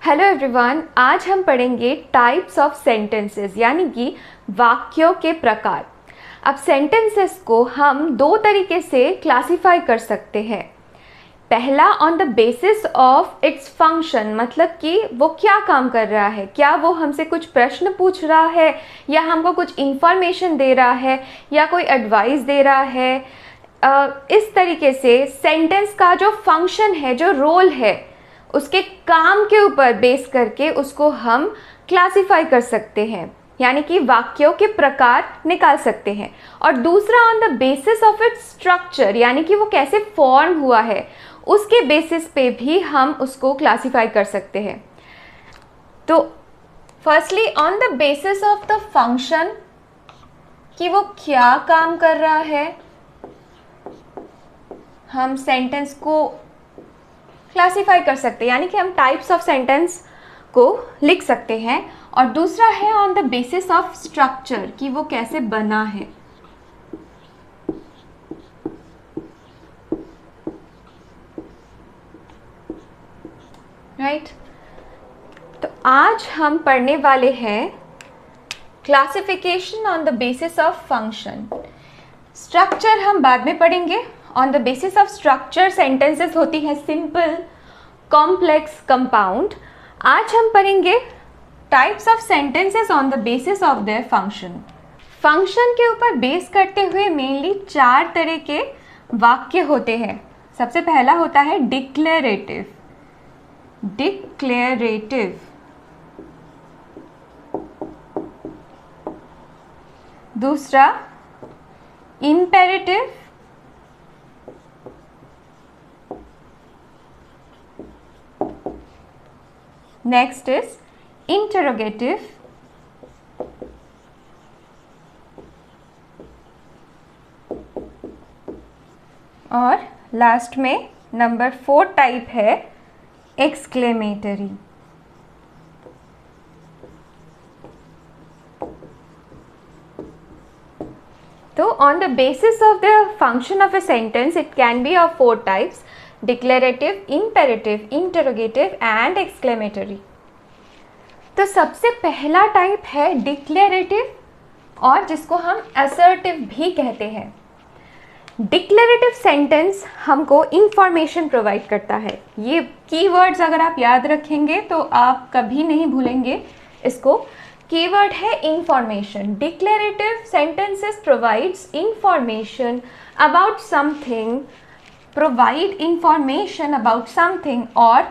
Hello everyone, आज हम पढ़ेंगे टाइप्स ऑफ सेंटेंसेस यानी कि वाक्यों के प्रकार। अब सेंटेंसेस को हम दो तरीके से क्लासिफाई कर सकते हैं। पहला on the basis of its function, मतलब कि वो क्या काम कर रहा है, क्या वो हमसे कुछ प्रश्न पूछ रहा है या हमको कुछ इंफॉर्मेशन दे रहा है या कोई एडवाइस दे रहा है। इस तरीके से सेंटेंस का जो फंक्शन है, जो रोल है, उसके काम के ऊपर बेस करके उसको हम क्लासिफाई कर सकते हैं, यानी कि वाक्यों के प्रकार निकाल सकते हैं। और दूसरा on the basis of its structure, यानी कि वो कैसे फॉर्म हुआ है, उसके बेसिस पे भी हम उसको क्लासिफाई कर सकते हैं। तो firstly on the basis of the function, कि वो क्या काम कर रहा है, हम सेंटेंस को क्लासिफाई कर सकते हैं, यानी कि हम टाइप्स ऑफ सेंटेंस को लिख सकते हैं। और दूसरा है on the basis of structure, कि वो कैसे बना है। राइट, तो आज हम पढ़ने वाले हैं classification on the basis of function. Structure हम बाद में पढ़ेंगे। On the basis of structure sentences होती है सिंपल, कॉम्प्लेक्स, कंपाउंड। आज हम पढ़ेंगे types of sentences on the basis of their function. Function के ऊपर बेस करते हुए मेनली 4 तरह के वाक्य होते हैं। सबसे पहला होता है डिक्लेरेटिव। डिक्लेरेटिव, दूसरा इम्पेरेटिव, नेक्स्ट इज इंटरोगेटिव, और लास्ट में नंबर 4 टाइप है एक्सक्लेमेटरी। तो on the basis of the function of a sentence, it can be of 4 types: declarative, imperative, interrogative and exclamatory. तो सबसे पहला टाइप है डिक्लेरेटिव, और जिसको हम असर्टिव भी कहते हैं। डिक्लेरेटिव सेंटेंस हमको इंफॉर्मेशन प्रोवाइड करता है। ये कीवर्ड्स अगर आप याद रखेंगे तो आप कभी नहीं भूलेंगे इसको। कीवर्ड है information. Declarative sentences provides information about something, provide information about something, or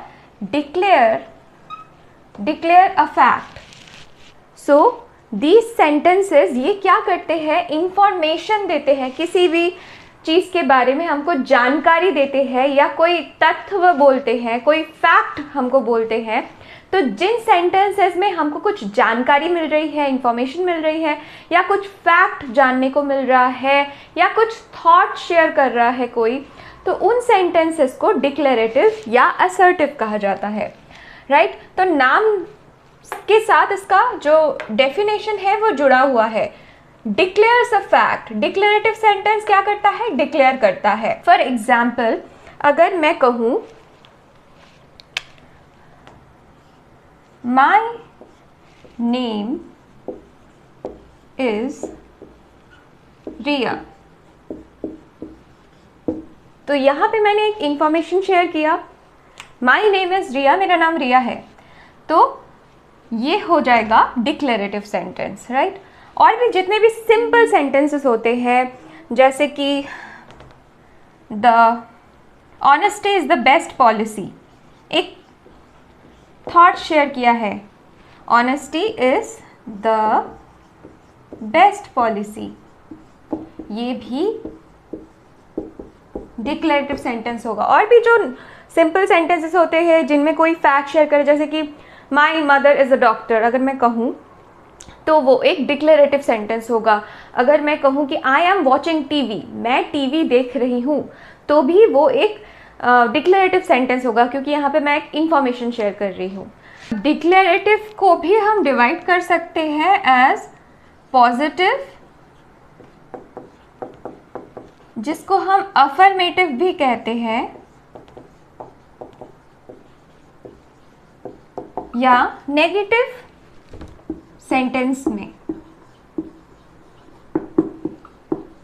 declare a fact. So these sentences ये क्या करते हैं, इंफॉर्मेशन देते हैं, किसी भी चीज़ के बारे में हमको जानकारी देते हैं, या कोई तथ्य बोलते हैं, कोई फैक्ट हमको बोलते हैं। तो जिन सेंटेंसेस में हमको कुछ जानकारी मिल रही है, इंफॉर्मेशन मिल रही है, या कुछ फैक्ट जानने को मिल रहा है, या कुछ थॉट शेयर कर रहा है कोई, तो उन सेंटेंसेस को डिक्लेरेटिव या असर्टिव कहा जाता है। राइट, तो नाम के साथ इसका जो डेफिनेशन है वो जुड़ा हुआ है। Declares a fact. Declarative sentence क्या करता है, डिक्लेयर करता है। फॉर एग्जाम्पल, अगर मैं कहूँ My name is Riya, तो यहाँ पे मैंने एक इंफॉर्मेशन शेयर किया, My name is Riya, मेरा नाम रिया है, तो ये हो जाएगा डिक्लेरेटिव सेंटेंस। राइट, और भी जितने भी सिंपल सेंटेंसेस होते हैं, जैसे कि the honesty is the best policy, एक थॉट शेयर किया है, honesty is the best policy, ये भी डिक्लेरेटिव सेंटेंस होगा। और भी जो सिंपल सेंटेंसेस होते हैं जिनमें कोई फैक्ट शेयर करे, जैसे कि my mother is a doctor, अगर मैं कहूँ तो वो एक डिक्लेरेटिव सेंटेंस होगा। अगर मैं कहूँ कि आई एम वॉचिंग टीवी, मैं टीवी देख रही हूँ, तो भी वो एक डिक्लेरेटिव सेंटेंस होगा, क्योंकि यहाँ पे मैं एक इंफॉर्मेशन शेयर कर रही हूँ। डिक्लेरेटिव को भी हम डिवाइड कर सकते हैं एज पॉजिटिव, जिसको हम अफर्मेटिव भी कहते हैं, या नेगेटिव सेंटेंस में।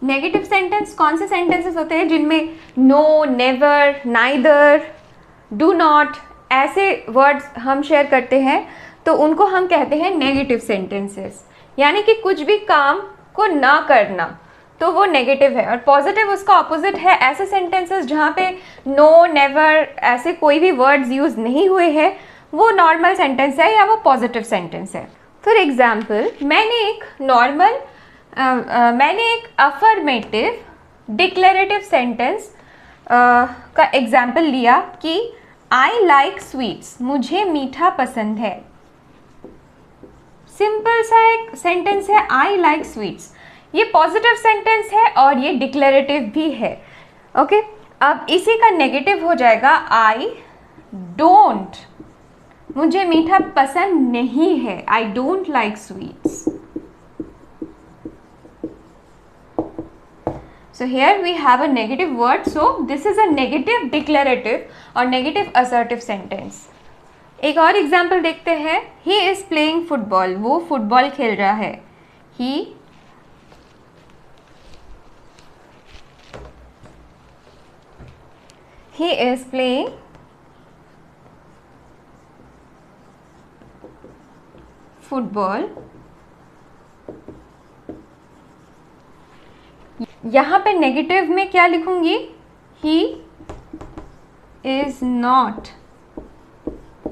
नेगेटिव सेंटेंस कौन से सेंटेंसेस होते हैं जिनमें no, never, neither, do not ऐसे वर्ड्स हम शेयर करते हैं, तो उनको हम कहते हैं नेगेटिव सेंटेंसेस। यानी कि कुछ भी काम को ना करना, तो वो नेगेटिव है। और पॉजिटिव उसका ऑपोजिट है, ऐसे सेंटेंसेस जहाँ पे नो, नेवर ऐसे कोई भी वर्ड्स यूज नहीं हुए हैं, वो नॉर्मल सेंटेंस है या वो पॉजिटिव सेंटेंस है। फॉर एग्जाम्पल, मैंने एक अफर्मेटिव डिक्लेरेटिव सेंटेंस का एग्जाम्पल लिया कि आई लाइक स्वीट्स, मुझे मीठा पसंद है। सिंपल सा एक सेंटेंस है, आई लाइक स्वीट्स। ये पॉजिटिव सेंटेंस है और ये डिक्लेरेटिव भी है। ओके, अब इसी का नेगेटिव हो जाएगा आई डोंट, मुझे मीठा पसंद नहीं है। I don't like sweets. So here we have a negative word, so this is a negative declarative or negative assertive sentence. एक और एग्जाम्पल देखते हैं। He is playing football, वो फुटबॉल खेल रहा है। He is playing football. यहाँ पे नेगेटिव में क्या लिखूंगी? He is not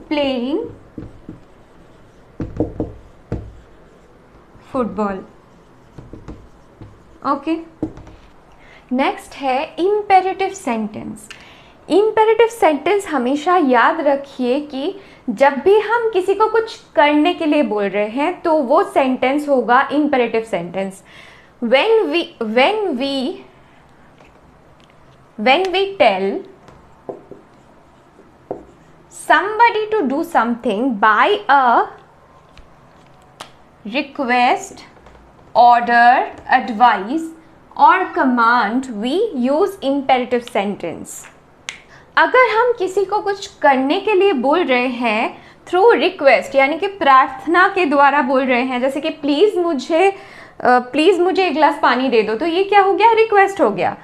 playing football. Okay, next है इम्पेरेटिव सेंटेंस। इम्पेरेटिव सेंटेंस हमेशा याद रखिए कि जब भी हम किसी को कुछ करने के लिए बोल रहे हैं तो वो सेंटेंस होगा imperative sentence. When we tell somebody to do something by a request, order, advice or command, we use imperative sentence. अगर हम किसी को कुछ करने के लिए बोल रहे हैं थ्रू रिक्वेस्ट, यानी कि प्रार्थना के द्वारा बोल रहे हैं, जैसे कि प्लीज़ मुझे एक गिलास पानी दे दो, तो ये क्या हो गया? रिक्वेस्ट हो गया।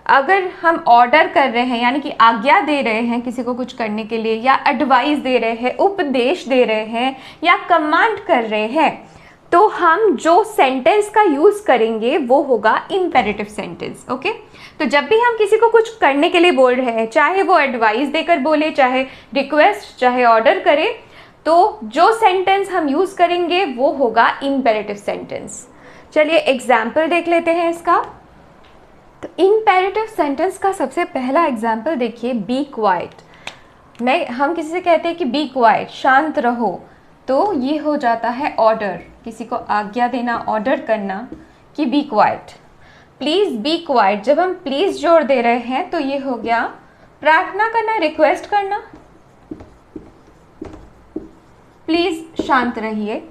अगर हम ऑर्डर कर रहे हैं, यानी कि आज्ञा दे रहे हैं किसी को कुछ करने के लिए, या एडवाइस दे रहे हैं, उपदेश दे रहे हैं, या कमांड कर रहे हैं, तो हम जो सेंटेंस का यूज करेंगे वो होगा इम्पेरेटिव सेंटेंस। ओके, तो जब भी हम किसी को कुछ करने के लिए बोल रहे हैं, चाहे वो एडवाइस देकर बोले, चाहे रिक्वेस्ट, चाहे ऑर्डर करे, तो जो सेंटेंस हम यूज करेंगे वो होगा इम्पेरेटिव सेंटेंस। चलिए एग्जाम्पल देख लेते हैं इसका। तो इम्पेरेटिव सेंटेंस का सबसे पहला एग्जाम्पल देखिए, बी क्वाइट। हम किसी से कहते हैं कि बी क्वाइट, शांत रहो, तो ये हो जाता है ऑर्डर, किसी को आज्ञा देना, ऑर्डर करना कि be quiet. Please be quiet, जब हम प्लीज़ जोड़ दे रहे हैं तो ये हो गया प्रार्थना करना, रिक्वेस्ट करना, प्लीज़ शांत रहिए,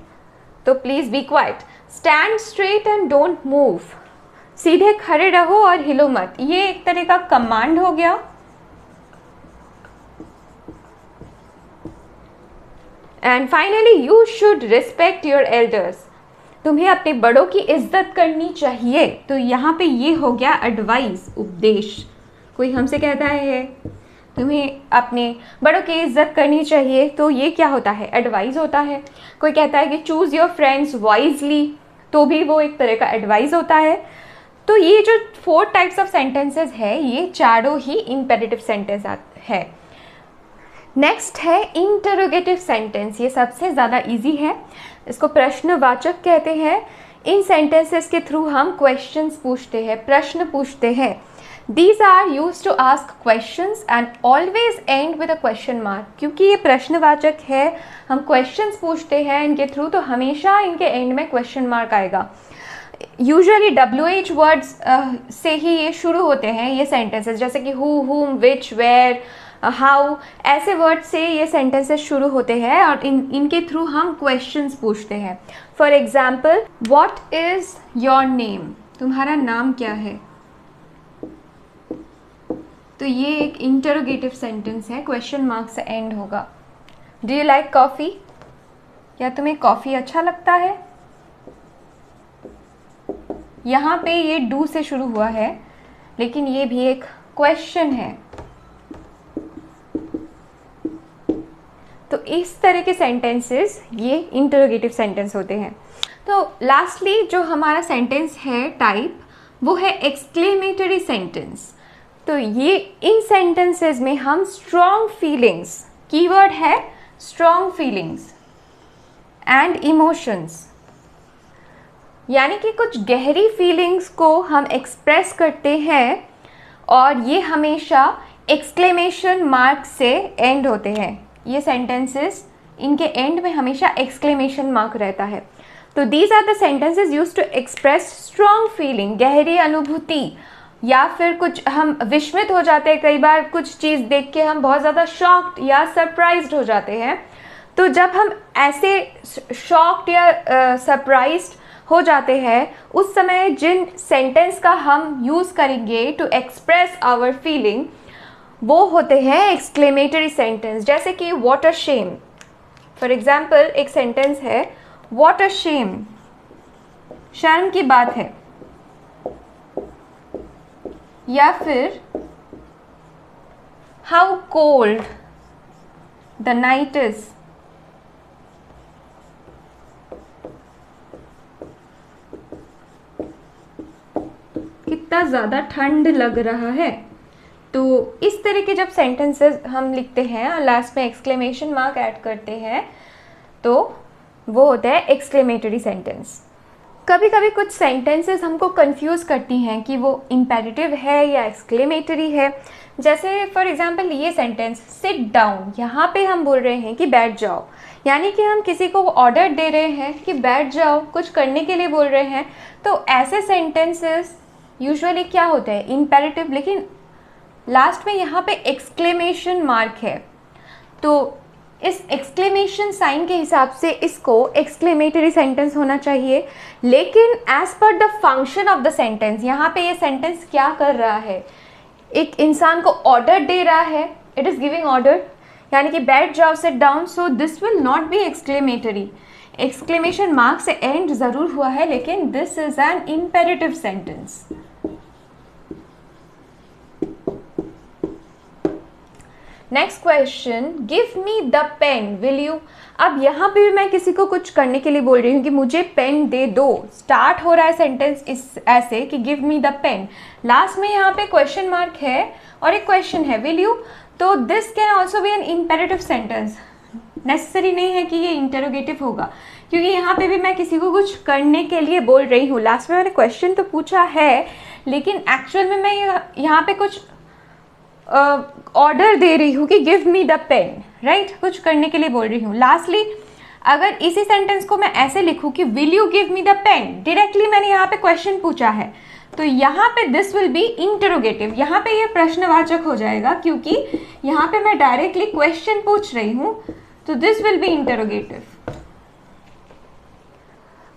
तो please be quite. Stand straight and don't move, सीधे खड़े रहो और हिलो मत, ये एक तरह का कमांड हो गया। And finally, you should respect your elders, तुम्हें अपने बड़ों की इज्जत करनी चाहिए, तो यहाँ पे ये हो गया एडवाइस, उपदेश। कोई हमसे कहता है तुम्हें अपने बड़ों की इज्जत करनी चाहिए, तो ये क्या होता है? एडवाइस होता है। कोई कहता है कि चूज़ योर फ्रेंड्स वाइजली, तो भी वो एक तरह का एडवाइस होता है। तो ये जो 4 टाइप्स ऑफ सेंटेंसेस है, ये चारों ही इम्पेरेटिव सेंटेंस है। नेक्स्ट है इंटरोगेटिव सेंटेंस। ये सबसे ज़्यादा इजी है, इसको प्रश्नवाचक कहते हैं। इन सेंटेंसेस के थ्रू हम क्वेश्चंस पूछते हैं, प्रश्न पूछते हैं। These are used to ask questions and always end with a question mark। क्योंकि ये प्रश्नवाचक है, हम क्वेश्चंस पूछते हैं इनके थ्रू, तो हमेशा इनके एंड में क्वेश्चन मार्क आएगा। यूजुअली WH वर्ड्स से ही ये शुरू होते हैं ये सेंटेंसेस, जैसे कि हु, हुम, विच, वेयर, हाउ, ऐसे वर्ड से ये सेंटेंसेस शुरू होते हैं और इनके थ्रू हम क्वेश्चंस पूछते हैं। For example, what is your name, तुम्हारा नाम क्या है, तो ये एक इंटरोगेटिव सेंटेंस है, क्वेश्चन मार्क से एंड होगा। Do you like coffee? क्या तुम्हें कॉफ़ी अच्छा लगता है? यहाँ पे ये डू से शुरू हुआ है, लेकिन ये भी एक क्वेश्चन है। तो इस तरह के सेंटेंसेस ये इंटरोगेटिव सेंटेंस होते हैं। तो लास्टली जो हमारा सेंटेंस है टाइप, वो है एक्सक्लेमेटरी सेंटेंस। तो ये इन सेंटेंसेस में हम स्ट्रॉन्ग फीलिंग्स, कीवर्ड है स्ट्रॉन्ग फीलिंग्स एंड इमोशंस, यानी कि कुछ गहरी फीलिंग्स को हम एक्सप्रेस करते हैं और ये हमेशा एक्सक्लेमेशन मार्क से एंड होते हैं। ये सेंटेंसेस, इनके एंड में हमेशा एक्सक्लेमेशन मार्क रहता है। तो these are the sentences used to express strong feeling, गहरी अनुभूति, या फिर कुछ हम विस्मित हो जाते हैं, कई बार कुछ चीज़ देख के हम बहुत ज़्यादा शॉक्ड या सरप्राइज्ड हो जाते हैं। तो जब हम ऐसे शॉक्ड या सरप्राइज्ड हो जाते हैं, उस समय जिन सेंटेंस का हम यूज़ करेंगे टू एक्सप्रेस आवर फीलिंग, वो होते हैं एक्सक्लेमेटरी सेंटेंस। जैसे कि what a shame, for example एक सेंटेंस है व्हाट अ शेम, शर्म की बात है। या फिर how cold the night is, कितना ज़्यादा ठंड लग रहा है। तो इस तरह के जब सेंटेंसेस हम लिखते हैं और लास्ट में एक्सक्लेमेशन मार्क ऐड करते हैं, तो वो होता है एक्सक्लेमेटरी सेंटेंस। कभी कभी कुछ सेंटेंसेस हमको कंफ्यूज करती हैं कि वो इम्पेरेटिव है या एक्सक्लेमेटरी है। जैसे फॉर एग्जांपल ये सेंटेंस सिट डाउन, यहाँ पे हम बोल रहे हैं कि बैठ जाओ, यानी कि हम किसी को ऑर्डर दे रहे हैं कि बैठ जाओ, कुछ करने के लिए बोल रहे हैं। तो ऐसे सेंटेंसेस यूजुअली क्या होते हैं, इम्पेरेटिव, लेकिन लास्ट में यहाँ पे एक्सक्लेमेशन मार्क है। तो इस एक्सक्लेमेशन साइन के हिसाब से इसको एक्सक्लेमेटरी सेंटेंस होना चाहिए। लेकिन as per the function of the sentence, यहाँ पे ये सेंटेंस क्या कर रहा है, एक इंसान को ऑर्डर दे रहा है, इट इज़ गिविंग ऑर्डर, यानी कि बैठ जाओ, sit down. So this will not be exclamatory. Exclamation mark से एंड ज़रूर हुआ है, लेकिन this is an imperative sentence. Next question, give me the pen, will you. अब यहाँ पे भी मैं किसी को कुछ करने के लिए बोल रही हूँ कि मुझे पेन दे दो। स्टार्ट हो रहा है सेंटेंस इस ऐसे कि give me the pen, last में यहाँ पे क्वेश्चन मार्क है और एक क्वेश्चन है विल यू। तो this can also be an imperative sentence. Necessary नहीं है कि ये इंटरोगेटिव होगा, क्योंकि यहाँ पे भी मैं किसी को कुछ करने के लिए बोल रही हूँ। लास्ट में मैंने क्वेश्चन तो पूछा है, लेकिन एक्चुअल में मैं यहाँ पे कुछ ऑर्डर दे रही हूँ कि give me the pen, right, कुछ करने के लिए बोल रही हूँ। लास्टली अगर इसी सेंटेंस को मैं ऐसे लिखूँ कि will you give me the pen, directly मैंने यहाँ पे क्वेश्चन पूछा है, तो यहाँ पे दिस विल बी इंटरोगेटिव। यहाँ पे ये प्रश्नवाचक हो जाएगा, क्योंकि यहाँ पे मैं डायरेक्टली क्वेश्चन पूछ रही हूँ, तो दिस विल बी इंटरोगेटिव।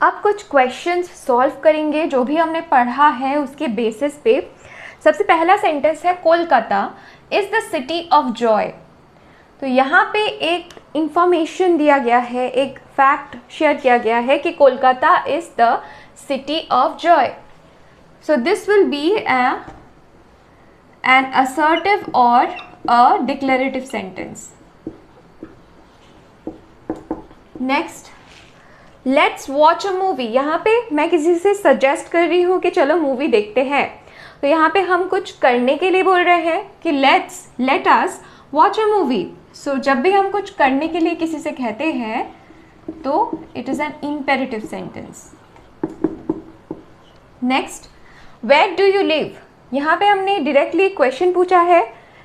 अब कुछ क्वेश्चंस सॉल्व करेंगे जो भी हमने पढ़ा है उसके बेसिस पे। सबसे पहला सेंटेंस है Kolkata is the city of Joy. तो यहाँ पे एक इंफॉर्मेशन दिया गया है, एक फैक्ट शेयर किया गया है कि Kolkata is the city of joy. So this will be an assertive or a declarative sentence. Next, let's watch a movie. यहाँ पे मैं किसी से सजेस्ट कर रही हूँ कि चलो मूवी देखते हैं। तो यहाँ पे हम कुछ करने के लिए बोल रहे हैं कि let us watch a movie. So जब भी हम कुछ करने के लिए किसी से कहते हैं तो it is an imperative sentence. Next, where do you live. यहाँ पे हमने डायरेक्टली क्वेश्चन पूछा है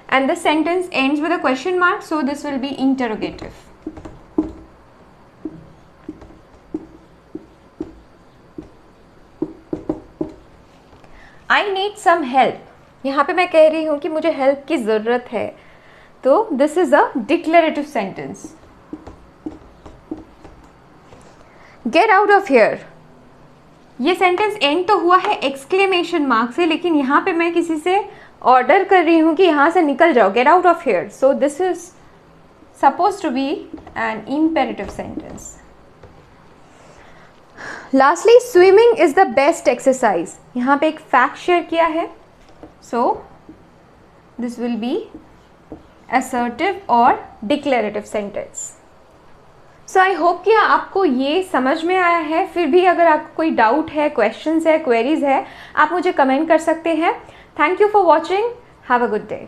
and the sentence ends with a question mark, so this will be interrogative. I need some help, यहाँ पे मैं कह रही हूँ कि मुझे हेल्प की ज़रूरत है, तो this is a declarative sentence. Get out of here, ये सेंटेंस एंड तो हुआ है एक्सक्लेमेशन मार्क से, लेकिन यहाँ पे मैं किसी से ऑर्डर कर रही हूँ कि यहाँ से निकल जाओ, get out of here, so this is supposed to be an imperative sentence. Lastly, swimming is the best exercise. यहाँ पे एक fact share किया है. So this will be assertive or declarative sentence. So I hope कि आपको ये समझ में आया है. फिर भी अगर आपको कोई डाउट है, क्वेश्चंस है, क्वेरीज है, आप मुझे कमेंट कर सकते हैं. Thank you for watching. Have a good day.